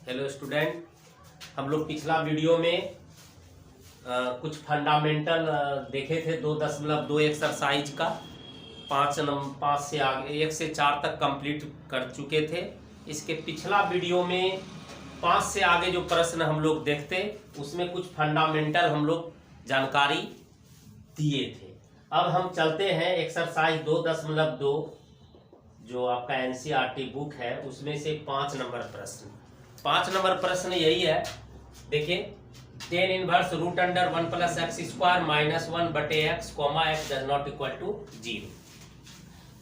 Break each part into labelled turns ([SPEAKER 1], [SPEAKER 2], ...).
[SPEAKER 1] Hello student, हम लोग पिछला वीडियो में कुछ फंडामेंटल देखे थे 2.2 एक्सरसाइज का 5 से आगे 1 से 4 तक कंप्लीट कर चुके थे। इसके पिछला वीडियो में 5 से आगे जो प्रश्न हम लोग देखते उसमें कुछ फंडामेंटल हम लोग जानकारी दिए थे। अब हम चलते हैं एक्सरसाइज 2.2 जो आपका एनसीईआरटी बुक है उसमें से 5 नंबर प्रश्न। 5 नंबर प्रश्न यही है, देखिए tan inverse root under 1 plus x square minus 1 बटे x comma x does not equal to 0।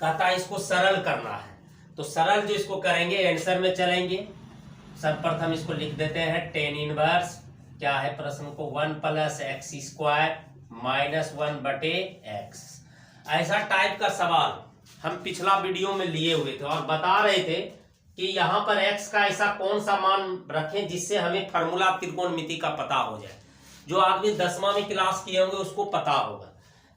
[SPEAKER 1] कहता है इसको सरल करना है, तो सरल जो इसको करेंगे आंसर में चलेंगे। सर्वप्रथम इसको लिख देते हैं टेन इनवर्स क्या है प्रश्न को 1 प्लस एक्स स्क्वायर माइनस 1 बटे एक्स। ऐसा टाइप का सवाल हम पिछला वीडियो में लिए हुए थे और बता रहे थे कि यहाँ पर x का ऐसा कौन सा मान रखें जिससे हमें फार्मूला त्रिकोणमिति का पता हो जाए। जो आदमी 10वां में क्लास किए होंगे उसको पता होगा।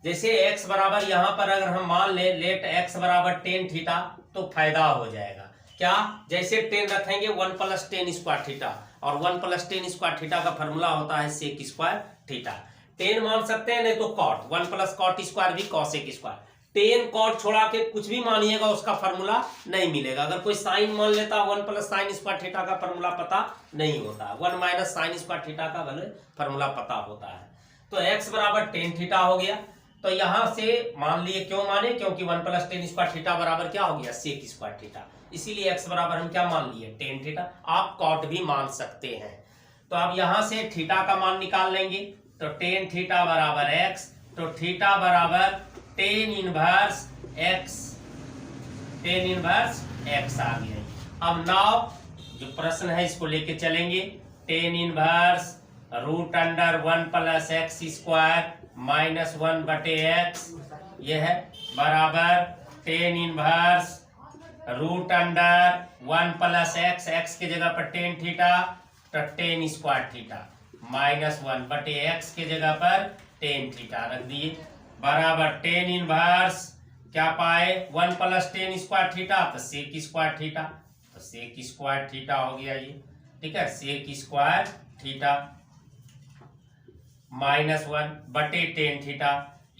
[SPEAKER 1] जैसे x बराबर यहाँ पर अगर हम मान ले लेट x बराबर टेन थीटा तो फायदा हो जाएगा। क्या जैसे 10 रखेंगे 1 प्लस टेन स्क्वायर थीटा और 1 प्लस टेन स्क्वायर थीटा का फार्मूला होता है सेक स्क्वायर थीटा। 10 मान सकते हैं, नहीं तो कॉट 1 प्लस कॉट स्क्वायर भी कॉसेक स्क्वायर। 10 कॉट छोड़ा के कुछ भी मानिएगा उसका फार्मूला नहीं मिलेगा। अगर कोई साइन मान लेता 1 प्लस साइन स्क्वायर थीटा का फार्मूला पता नहीं होता, 1 माइनस साइन स्क्वायर थीटा का भले फार्मूला पता होता है। तो x बराबर टेन थीटा हो गया। तो यहां से मान लिए, क्यों माने, क्योंकि 1 प्लस टेन स्क्वायर थीटा बराबर क्या हो गया सेक स्क्वायर थीटा, इसीलिए x बराबर हम क्या मान लिए टेन थीटा। आप कॉट भी मान सकते हैं। तो अब यहां से थीटा का मान निकाल लेंगे, तो टेन थीटा बराबर x, तो थीटा बराबर tan inverse x, tan inverse x आ गया। अब नाउ जो प्रश्न है इसको लेके चलेंगे, tan inverse root under 1 plus x square minus 1 बटे एक्स, यह है बराबर tan inverse root under 1 plus x, x के जगह पर टेन थीटा तो टेन स्क्वायर थीटा माइनस 1 बटे एक्स के जगह पर टेन थीटा रख दिए बराबर टेन इनवर्स क्या पाए 1 प्लस टेन स्क्वायर थीटा तो सेक स्क्वायर थीटा, तो सेक स्क्वायर थीटा हो गया ये, ठीक है, सेक स्क्वायर थीटा माइनस 1 बटे टेन थीटा।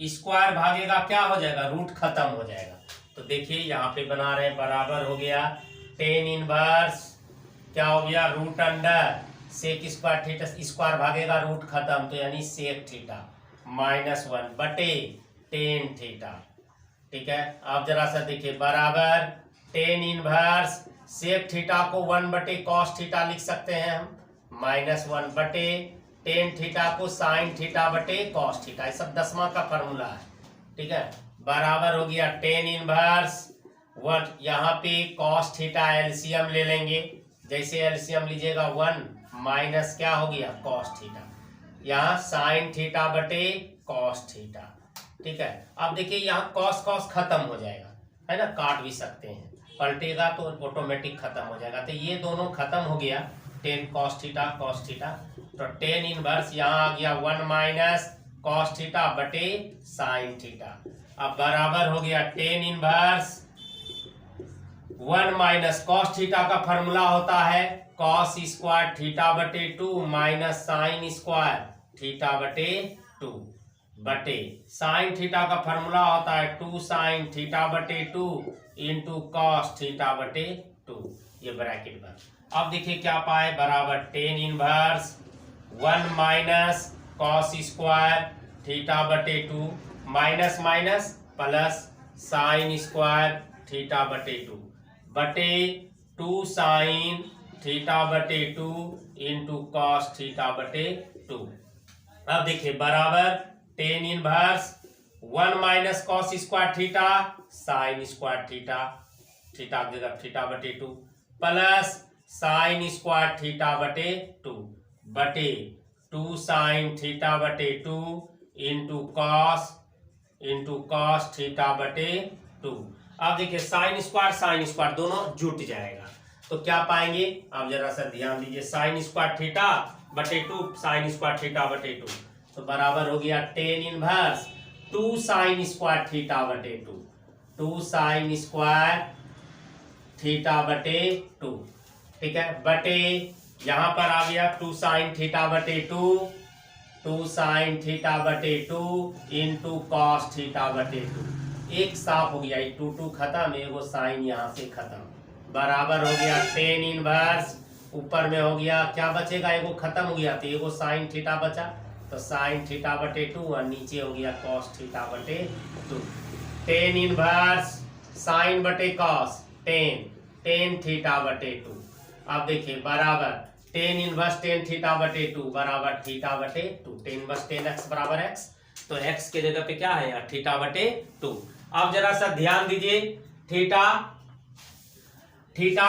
[SPEAKER 1] स्क्वायर भागेगा क्या हो जाएगा, रूट खत्म हो जाएगा। तो देखिए यहाँ पे बना रहे हैं बराबर हो गया टेन इनवर्स क्या हो गया root under sec square theta, square भागेगा रूट खत्म तो यानी सेक थीटा माइनस 1 बटे टेन थीटा। ठीक है, आप जरा सा देखिए बराबर टेन इनवर्स सेक थीटा को 1 बटे कॉस थीटा लिख सकते हैं हम, माइनस 1 बटे टेन थीटा को साइन थीटा बटे कॉस थीटा, ये सब 10वां का फॉर्मूला है। ठीक है, बराबर हो गया टेन इनवर्स 1, यहाँ पे कॉस थीटा एलसीएम ले लेंगे, जैसे एलसीएम लीजिएगा 1 माइनस क्या हो गया कॉस थीटा, यहाँ साइन थीटा बटे कॉस थीटा। ठीक है, अब देखिए यहाँ कॉस कॉस खत्म हो जाएगा, है ना, काट भी सकते हैं, पलटेगा तो ऑटोमेटिक खत्म हो जाएगा। तो ये दोनों खत्म हो गया टेन कॉस थीटा, तो टेन इनवर्स यहाँ आ गया 1 माइनस कॉस थीटा बटे साइन थीटा। अब बराबर हो गया ten inverse 1 minus cos theta का फॉर्मूला होता है कॉस स्क्वायर थीटा बटे 2 माइनस साइन स्क्वायर थीटा बटे 2 बटे साइन थीटा का फॉर्मूला होता है 2 साइन थीटा बटे 2 इंटू कॉस थीटा बटे 2, ये ब्रैकेट बन। अब देखिए क्या पाए बराबर tan inverse 1 minus cos square theta बटे 2 minus minus plus sign square theta बटे 2 बटे 2 साइन थीटा बटे 2 इंटू कॉस थीटा बटे 2। अब देखिए बराबर tan inverse 1 minus cos square theta sine square theta, theta की जगह थीटा बटे 2 प्लस साइन स्क्वायर थीटा बटे 2 बटे 2 साइन थीटा बटे 2 इंटू कॉस थीटा बटे 2। अब देखिए साइन स्क्वायर दोनों जुट जाएगा तो क्या पाएंगे, आप जरा सा ध्यान दीजिए, साइन स्क्वायर थीटा बटे 2 साइन स्क्वायर थीटा बटे 2, तो बराबर हो गया tan inverse 2 sign square theta बटे 2, 2 साइन स्क्वायर थीटा बटे 2, ठीक है, बटे यहाँ पर आ गया 2 sin थीटा बटे 2 sin थीटा बटे 2 इंटू कॉस थीटा बटे 2। एक साफ हो गया, 2 खत्म, एगो साइन यहाँ से खत्म, बराबर हो गया टेन इनवर्स, ऊपर में हो गया क्या बचेगा, एगो खत्म हो गया तो एगो साइन थीटा बचा, तो साइन थीटा बटे 2 और नीचे हो गया कॉस थीटा बटे 2। टेन इनवर्स साइन बटे कॉस टेन थीटा बटे 2। अब देखिए बराबर टेन इनवर्स टेन थीटा बटे 2 बराबर थीटा बटे 2। टेन इनवर्स टेन एक्स बराबर एक्स, तो एक्स के जगह पे क्या है यहाँ थीटा बटे 2। अब जरा सा ध्यान दीजिए, थीटा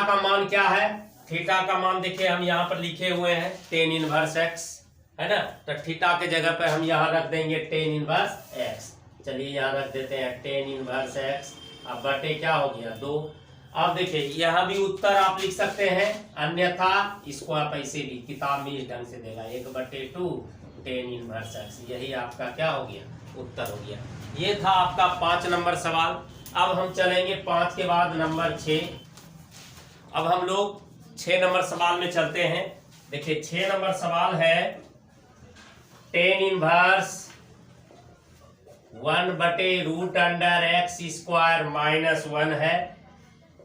[SPEAKER 1] का मान क्या है, थीटा का मान देखिए हम यहाँ पर लिखे हुए हैं टेन इनवर्स एक्स, है ना, तो थीटा के जगह पे हम यहाँ रख देंगे टेन इनवर्स एक्स। चलिए यहाँ रख देते हैं टेन इनवर्स एक्स, अब बटे क्या हो गया 2। अब देखिए यहाँ भी उत्तर आप लिख सकते हैं, अन्यथा इसको आप ऐसे भी किताब में इस ढंग से देगा 1/2 टेन इनवर्स एक्स, यही आपका क्या हो गया उत्तर हो गया। ये था आपका 5 नंबर सवाल। अब हम चलेंगे 5 के बाद नंबर 6। अब हम लोग 6 नंबर सवाल में चलते हैं। देखिए 6 नंबर सवाल है टेन इनवर्स 1/√x² माइनस 1 है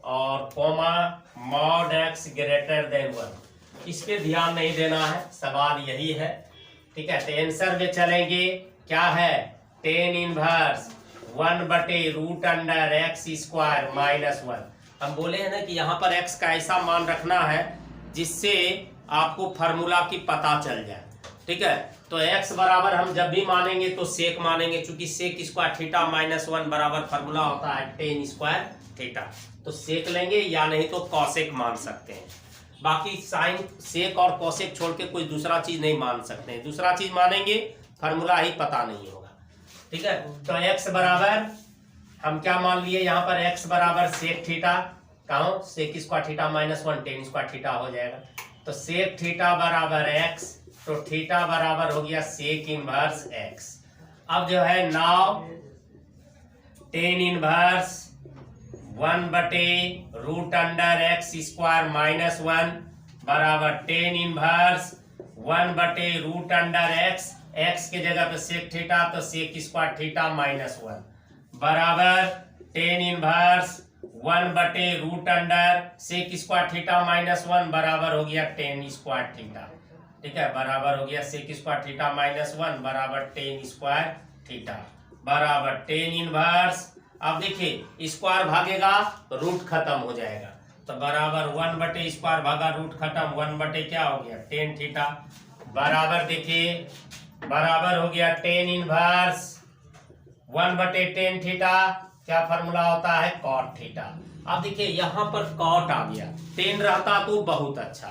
[SPEAKER 1] और comma mod x greater than 1। इस पे ध्यान नहीं देना है, सवाल यही है, ठीक है। तो आंसर में चलेंगे, क्या है टेन इनवर्स 1/√x² माइनस 1। हम बोले हैं ना कि यहाँ पर x का ऐसा मान रखना है जिससे आपको फार्मूला की पता चल जाए, ठीक है। तो x बराबर हम जब भी मानेंगे तो सेक मानेंगे, चूंकि सेक स्क्वायर थीटा माइनस 1 बराबर फार्मूला होता है टेन स्क्वायर थीटा, तो सेक लेंगे या नहीं तो कॉसेक मान सकते हैं। बाकी साइन सेक और कॉसेक छोड़ के कोई दूसरा चीज नहीं मान सकते हैं, दूसरा चीज मानेंगे फार्मूला ही पता नहीं होगा, ठीक है। तो x बराबर हम क्या मान लिए यहाँ पर, x बराबर सेक थीटा, कहो sec square theta minus 1 tan square theta हो जाएगा, तो सेक थीटा बराबर x, तो थीटा बराबर हो गया सेक इनवर्स x। अब जो है now tan inverse 1/√x² minus 1 बराबर टेन इनवर्स 1/√x, x के जगह पे सेक थीटा तो सेक स्क्वायर थीटा माइनस 1 बराबर tan inverse sec square theta minus 1 बराबर हो गया टेन स्क्वायर थीटा, ठीक है, बराबर हो गया सेक स्क्वायर थीटा माइनस 1 बराबर टेन स्क्वायर थीटा बराबर टेन इनवर्स। अब देखिए स्क्वायर भागेगा रूट खत्म हो जाएगा, तो बराबर 1/स्क्वायर भागा रूट खत्म, 1/ क्या हो गया टेन थीटा बराबर देखिए बराबर हो गया टेन इनवर्स 1/10 थीटा, क्या फार्मूला होता है कॉट थीटा। अब देखिए यहाँ पर कॉट आ गया, 10 रहता तो बहुत अच्छा,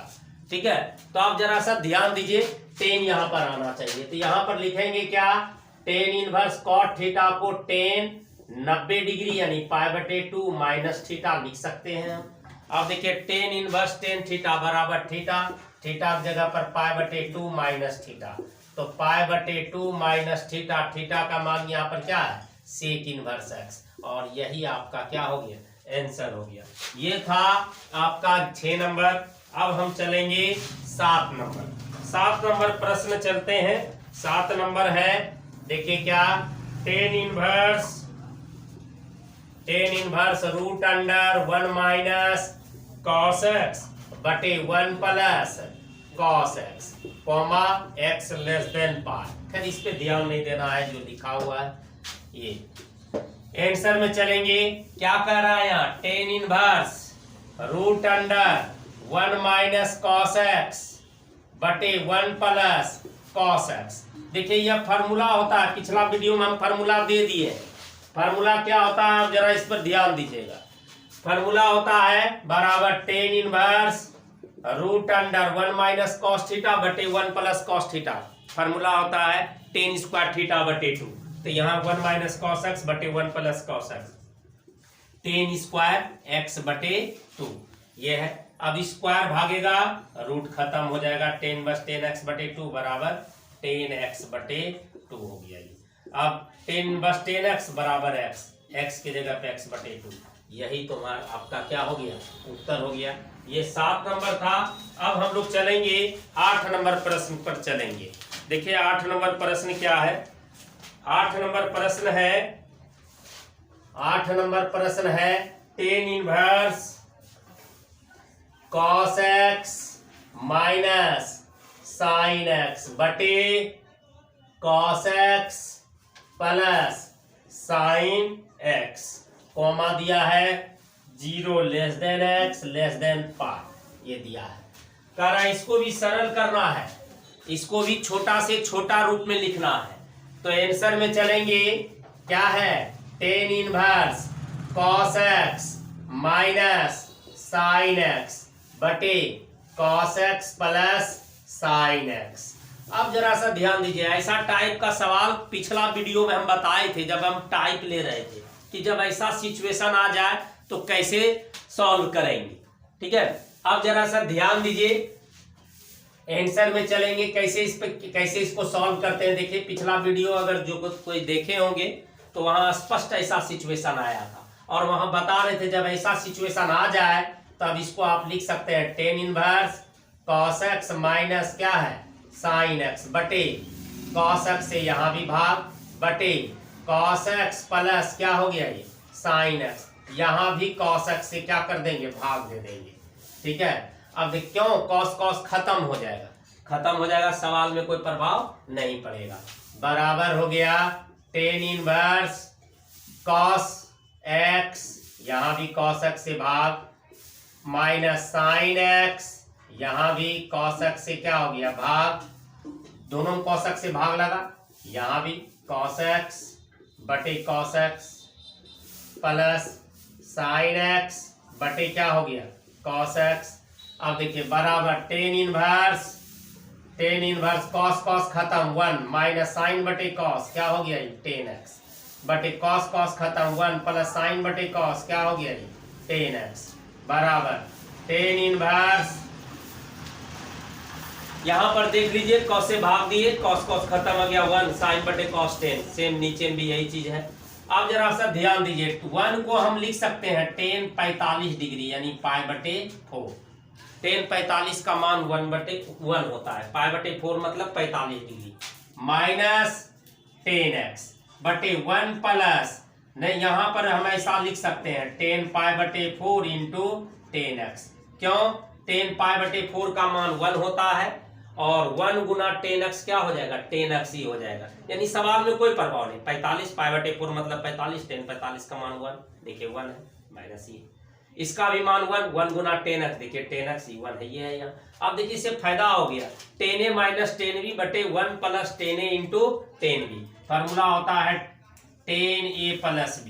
[SPEAKER 1] ठीक है। तो आप जरा सा ध्यान दीजिए 10 यहाँ पर आना चाहिए, तो यहाँ पर लिखेंगे क्या टेन इनवर्स कॉट थीटा को 10 90 डिग्री यानी π/2 माइनस थीटा लिख सकते हैं हम। अब देखिए टेन इनवर्स 10 थीटा बराबर थीटा, थीटा की जगह पर π/2 माइनस थीटा, तो π/2 माइनस थीटा, थीटा का मान यहाँ पर क्या है सेक इनवर्स x, और यही आपका क्या हो गया आंसर हो गया। ये था आपका 6 नंबर। अब हम चलेंगे 7 नंबर। 7 नंबर प्रश्न चलते हैं। 7 नंबर है देखिए क्या tan inverse √1 minus cos x बटे 1 plus cos x comma x less than pi. खैर इस पे ध्यान नहीं देना है जो लिखा हुआ है। ये आंसर में चलेंगे, क्या कह रहा है यहाँ ten inverse √1 minus cos x बटे 1 प्लस cos x। देखिए यह फार्मूला होता है, पिछला वीडियो में हम फार्मूला दे दिए। फार्मूला क्या होता है आप जरा इस पर ध्यान दीजिएगा। फार्मूला होता है बराबर tan inverse √1 minus cos theta बटे 1 प्लस cos थीटा। फार्मूला होता है टेन स्क्वायर थीटा बटे 2, तो यहाँ 1 माइनस cos x बटे 1 plus cos x, ten square x बटे 2 ये है। अब स्क्वायर भागेगा रूट खत्म हो जाएगा, टेन बस 10x बटे 2 बराबर 10x बटे 2 हो गया। अब 10 बस 10x बराबर x, x की जगह पे x बटे 2, यही तो आपका क्या हो गया उत्तर हो गया। ये 7 नंबर था। अब हम लोग चलेंगे 8 नंबर प्रश्न पर चलेंगे। देखिए 8 नंबर प्रश्न क्या है। 8 नंबर प्रश्न है 8 नंबर प्रश्न है tan inverse cos x minus sine x बटे cos x plus sine x, comma दिया है 0 less than x less than pi, ये दिया है। कह रहा है इसको भी सरल करना है, इसको भी छोटा से छोटा रूप में लिखना है। तो आंसर में चलेंगे, क्या है, tan inverse cos x minus sine x बटे cos x plus sine x. अब जरा सा ध्यान दीजिए, ऐसा टाइप का सवाल पिछला वीडियो में हम बताए थे जब हम टाइप ले रहे थे कि जब ऐसा सिचुएशन आ जाए तो कैसे सॉल्व करेंगे। ठीक है, अब जरा सा ध्यान दीजिए, आंसर में चलेंगे कैसे इसको सॉल्व करते हैं। देखिए पिछला वीडियो अगर जो कोई देखे होंगे तो वहां स्पष्ट ऐसा सिचुएशन आया था और वहां बता रहे थे जब ऐसा सिचुएशन आ जाए तब इसको आप लिख सकते हैं tan inverse cos x minus क्या है साइन एक्स बटे कॉस एक्स से यहाँ भी भाग बटे कॉस एक्स प्लस क्या हो गया ये साइन एक्स, यहाँ भी कॉस एक्स से क्या कर देंगे भाग दे देंगे। ठीक है, अब क्यों कॉस कॉस खत्म हो जाएगा, सवाल में कोई प्रभाव नहीं पड़ेगा। बराबर हो गया टेन इनवर्स कॉस एक्स, यहाँ भी कॉस एक्स से भाग माइनस साइन एक्स, यहाँ भी कॉस एक्स से क्या हो गया भाग, दोनों कॉस एक्स से भाग लगा, यहाँ भी कॉस एक्स बटे cos x plus sine x बटे क्या हो गया कॉस एक्स। अब देखिए बराबर टेन इनवर्स कॉस कॉस खत्म 1 माइनस साइन बटे कॉस क्या हो गया टेन एक्स बटे कॉस कॉस खत्म 1 प्लस साइन बटे कॉस क्या हो गया टेन एक्स बराबर टेन इनवर्स, यहां पर देख लीजिए कॉस से भाग दिए, कॉस कॉस खत्म हो गया 1 साइन बटे कॉस 10, सेम नीचे में भी यही चीज है। अब जरा सा ध्यान दीजिए 1 को हम लिख सकते हैं टेन 45 डिग्री यानी पाई बटे 4, टेन 45 का मान 1/1 होता है, पाई बटे 4 मतलब 45 डिग्री माइनस 10x बटे 1 प्लस, नहीं यहाँ पर हम ऐसा लिख सकते हैं 10 पाई बटे 4 इंटू 10x, क्यों 10 पाई बटे 4 का मान 1 होता है और 1 गुना 10x क्या हो जाएगा 10x ही हो जाएगा, यानी सवाल में कोई प्रभाव नहीं। 45 पाई बटे 4 मतलब 45, 10 45 का मान 1, देखिए 1 है माइनस ये, इसका भी मान 1 गुना 10x, देखिए 10x ही 1 है, ये है यहाँ। अब देखिए इससे फायदा हो गया 10a माइनस 10b बटे 1 plus 10a into 10b, formula होता है 10a प्लस b,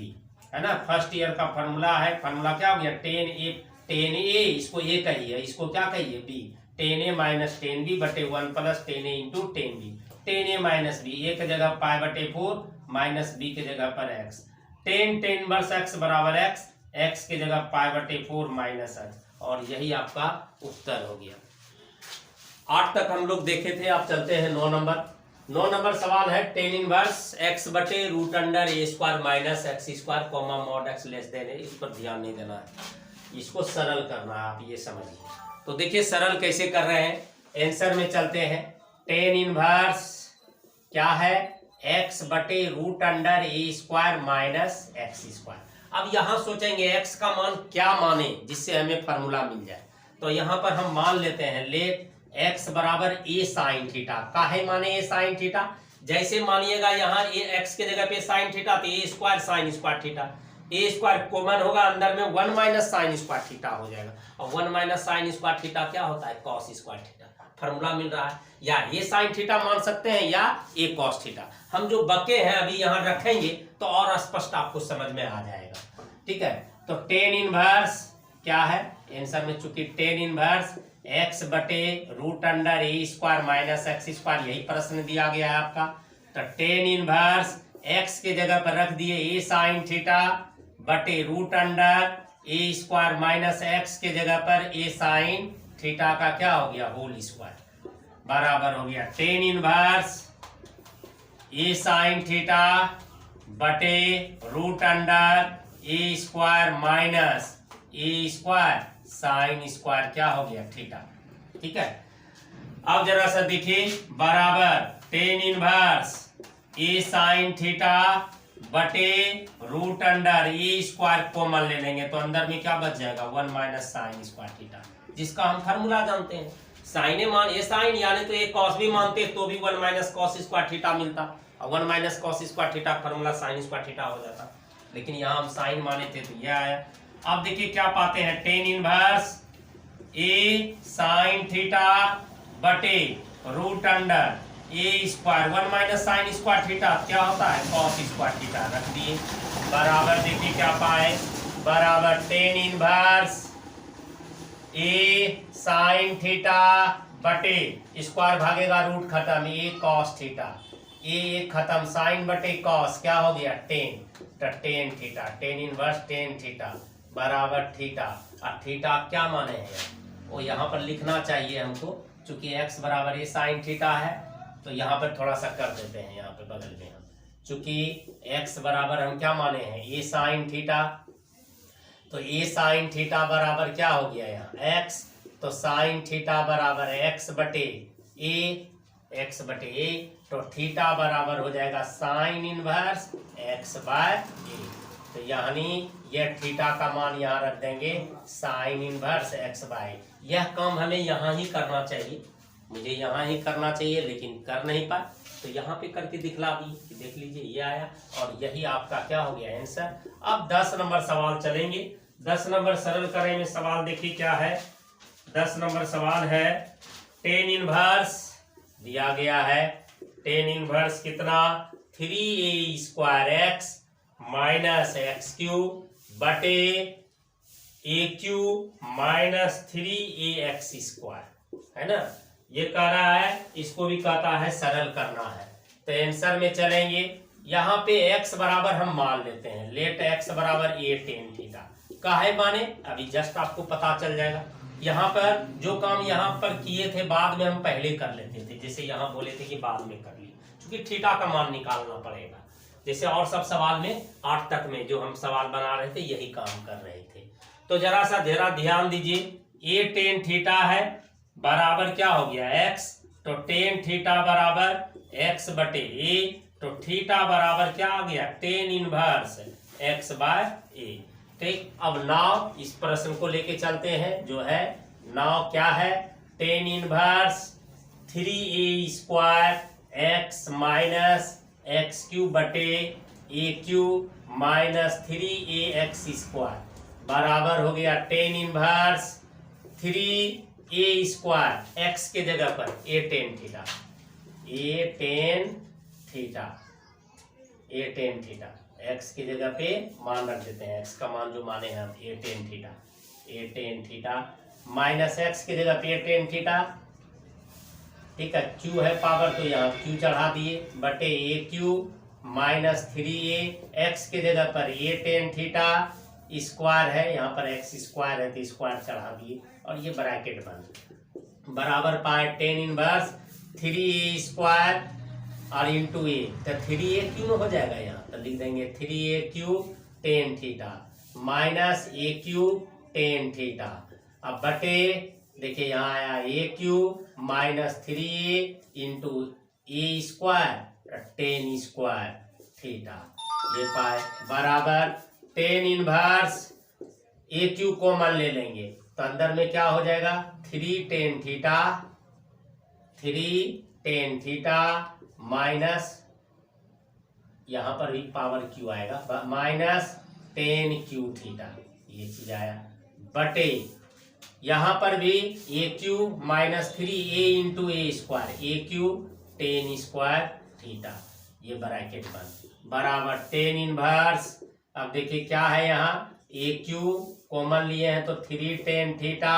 [SPEAKER 1] है ना, फर्स्ट ईयर का फार्मूला है। फार्मूला क्या हो गया 10a, इसको a कहिए, इसको क्या कहिए b, 10a माइनस 10b बटे 1 plus 10a into 10b, 10a minus b, a की जगह पाई बटे 4 माइनस b की जगह पर x, 10 इनवर्स x बराबर x की जगह पाई बटे 4 माइनस x, और यही आपका उत्तर हो गया। 8 तक हम लोग देखे थे, आप चलते हैं 9 नंबर सवाल है टेन इनवर्स x बटे root under a square minus x square comma mod x less than a, इस पर ध्यान नहीं देना है, इसको सरल करना है, आप ये समझिए। तो देखिए सरल कैसे कर रहे हैं, आंसर में चलते हैं। टेन इनवर्स क्या है x बटे root under a square minus x square. अब यहां सोचेंगे x का मान क्या माने जिससे हमें फार्मूला मिल जाए, तो यहां पर हम मान लेते हैं लेट x बराबर a साइन थीटा, काहे माने a साइन थीटा, जैसे मानिएगा यहाँ x के जगह पे साइन थीटा तो a square sine square theta, a square common होगा अंदर में 1 माइनस साइन स्क्वायर थीटा हो जाएगा, और 1 माइनस साइन स्क्वायर थीटा क्या होता है कॉस स्क्वायर थीटा, फार्मूला मिल रहा है। या ये साइन थीटा मान सकते हैं या ए कॉस थीटा, हम जो बके हैं अभी यहाँ रखेंगे तो और स्पष्ट आपको समझ में आ जाएगा। ठीक है, तो टेन इनवर्स क्या है आंसर में, चूंकि टेन इनवर्स x बटे root under a square minus x square, यही प्रश्न दिया गया है आपका। तो टेन इनवर्स x के जगह पर रख दिए a साइन थीटा बटे root under a square minus x के जगह पर a साइन थीटा का क्या हो गया होल स्क्वायर, बराबर हो गया tan inverse a sign theta बटे root under a square minus A square sine square क्या हो गया थीटा। ठीक है, अब जरा सा देखिए बराबर tan inverse a sine theta बटे root under a square common ले लेंगे तो अंदर में क्या बच जाएगा 1 माइनस साइन स्क्वायर थीटा, जिसका हम फार्मूला जानते हैं। साइन मान ए साइन यानी तो एक कॉस भी मानते तो भी 1 माइनस कॉस स्क्वायर थीटा मिलता, और 1 minus cos square theta formula sign square theta हो जाता, लेकिन यहाँ हम साइन माने थे तो यह आया। अब देखिए क्या पाते हैं, tan inverse a sine theta बटे root under a square 1 minus sine square theta क्या होता है कॉस स्क्वायर थीटा, रख दिए बराबर। देखिए क्या पाए, बराबर tan inverse a sine theta बटे स्क्वायर भागेगा रूट खत्म ए कॉस थीटा, ए खत्म साइन बटे कॉस क्या हो गया टेन, तो tan theta, tan inverse tan theta बराबर थीटा। और थीटा क्या माने हैं वो यहाँ पर लिखना चाहिए हमको, चूंकि x बराबर ए साइन थीटा है तो यहाँ पर थोड़ा सा कर देते हैं, यहाँ पे बगल में हम चूंकि x बराबर हम क्या माने हैं ए साइन थीटा, तो ए साइन थीटा बराबर क्या हो गया यहाँ x, तो साइन थीटा बराबर x बटे ए, तो थीटा बराबर हो जाएगा साइन इनवर्स x बाय ए, तो यानी यह थीटा का मान यहाँ रख देंगे साइन इनवर्स x बाय। यह काम हमें यहाँ ही करना चाहिए, मुझे यहाँ ही करना चाहिए लेकिन कर नहीं पाए तो यहाँ पे करके दिखला दी, देख लीजिए ये आया और यही आपका क्या हो गया आंसर। अब 10 नंबर सवाल चलेंगे, 10 नंबर सरल करें में सवाल देखिए क्या है। 10 नंबर सवाल है टेन इनवर्स दिया गया है, टेन इनवर्स कितना 3a square x minus x cube बटे ए क्यूब माइनस 3ax स्क्वायर, है ना, ये कह रहा है, इसको भी कहता है सरल करना है। तो आंसर में चलेंगे, यहाँ पे x बराबर हम मान लेते हैं, लेट x बराबर a टेन थीटा, काहे माने अभी जस्ट आपको पता चल जाएगा। यहाँ पर जो काम यहाँ पर किए थे बाद में हम पहले कर लेते थे, जैसे यहाँ बोले थे कि बाद में कर लिए, क्योंकि थीटा का मान निकालना पड़ेगा। जैसे और सब सवाल में 8 तक में जो हम सवाल बना रहे थे यही काम कर रहे थे। तो जरा सा ध्यान दीजिए, ए टेन थीटा है बराबर क्या हो गया x, तो टेन थीटा बराबर x बटे ए, तो थीटा बराबर क्या आ गया टेन इनवर्स x बाय ए। ठीक, अब नाव इस प्रश्न को लेके चलते हैं, जो है नाव क्या है, tan inverse 3a square x minus x cube बटे ए क्यूब माइनस 3ax स्क्वायर बराबर हो गया tan inverse 3a square x के जगह पर ए टेन थीटा, ए टेन थीटा एक्स की जगह पे मान रख देते हैं, एक्स का मान जो माने हैं हम ए टेन थीटा माइनस एक्स की जगह पे ए टेन थीटा, ठीक है, क्यू है पावर तो यहाँ क्यू चढ़ा दिए बटे ए क्यू माइनस 3a, एक्स के जगह पर ए टेन थीटा स्क्वायर है, यहाँ पर एक्स स्क्वायर है तो स्क्वायर चढ़ा दिए और ये ब्रैकेट बंद बराबर पाए टेन इनवर्स 3a स्क्वायर और इंटू ए, तो 3a क्यू हो जाएगा, यहाँ तो लिख देंगे 3a cube tan theta minus a cube tan theta, अब बटे देखिए यहाँ आया a cube minus 3a into a square tan square theta, ये पाए बराबर tan inverse a cube common ले लेंगे तो अंदर में क्या हो जाएगा 3 टेन थीटा माइनस यहाँ पर भी पावर क्यू आएगा माइनस 10 क्यू थीटा, ये चीज आया बटे यहाँ पर भी ए cube minus 3a into a square A cube 10 square theta, ये ब्रैकेट बंद बराबर टेन इनवर्स। अब देखिए क्या है यहाँ ए क्यूब कॉमन लिए हैं तो 3 ten theta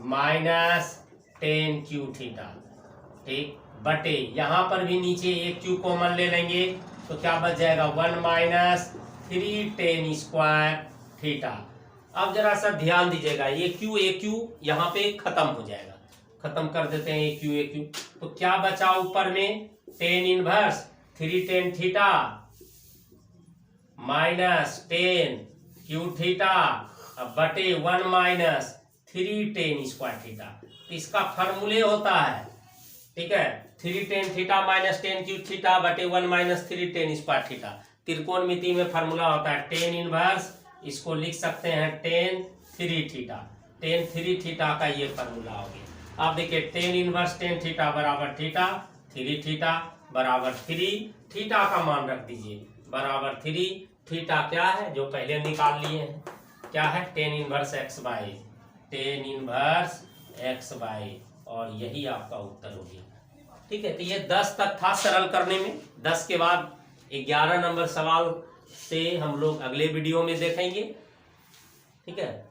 [SPEAKER 1] minus 10 Q theta, ठीक, बटे यहाँ पर भी नीचे ए क्यू कॉमन ले लेंगे तो क्या बच जाएगा 1 माइनस 3 टेन स्क्वायर थीटा। अब जरा सा ध्यान दीजिएगा, ए क्यू यहाँ पे खत्म हो जाएगा, खत्म कर देते हैं ए क्यू, तो क्या बचा ऊपर में tan inverse 3 ten theta minus 10 Q theta अब बटे 1 माइनस 3 टेन स्क्वायर थीटा। तो इसका फार्मूले होता है, ठीक है, 3 ten theta minus ten cube theta बटे 1 माइनस 3 टेन स्क्वायर थीटा। त्रिकोणमिति में फार्मूला होता है टेन इनवर्स, इसको लिख सकते हैं टेन 3 थीटा। टेन 3 थीटा का ये फार्मूला हो गया। आप देखिए टेन इनवर्स टेन थीटा बराबर थीटा, 3 थीटा बराबर 3, थीटा का मान रख दीजिए बराबर 3। थीटा क्या है जो पहले निकाल लिए हैं, क्या है tan inverse x by, ten inverse x by, और यही आपका उत्तर हो गया। ठीक है, तो ये 10 तक था सरल करने में। 10 के बाद 11 नंबर सवाल से हम लोग अगले वीडियो में देखेंगे। ठीक है।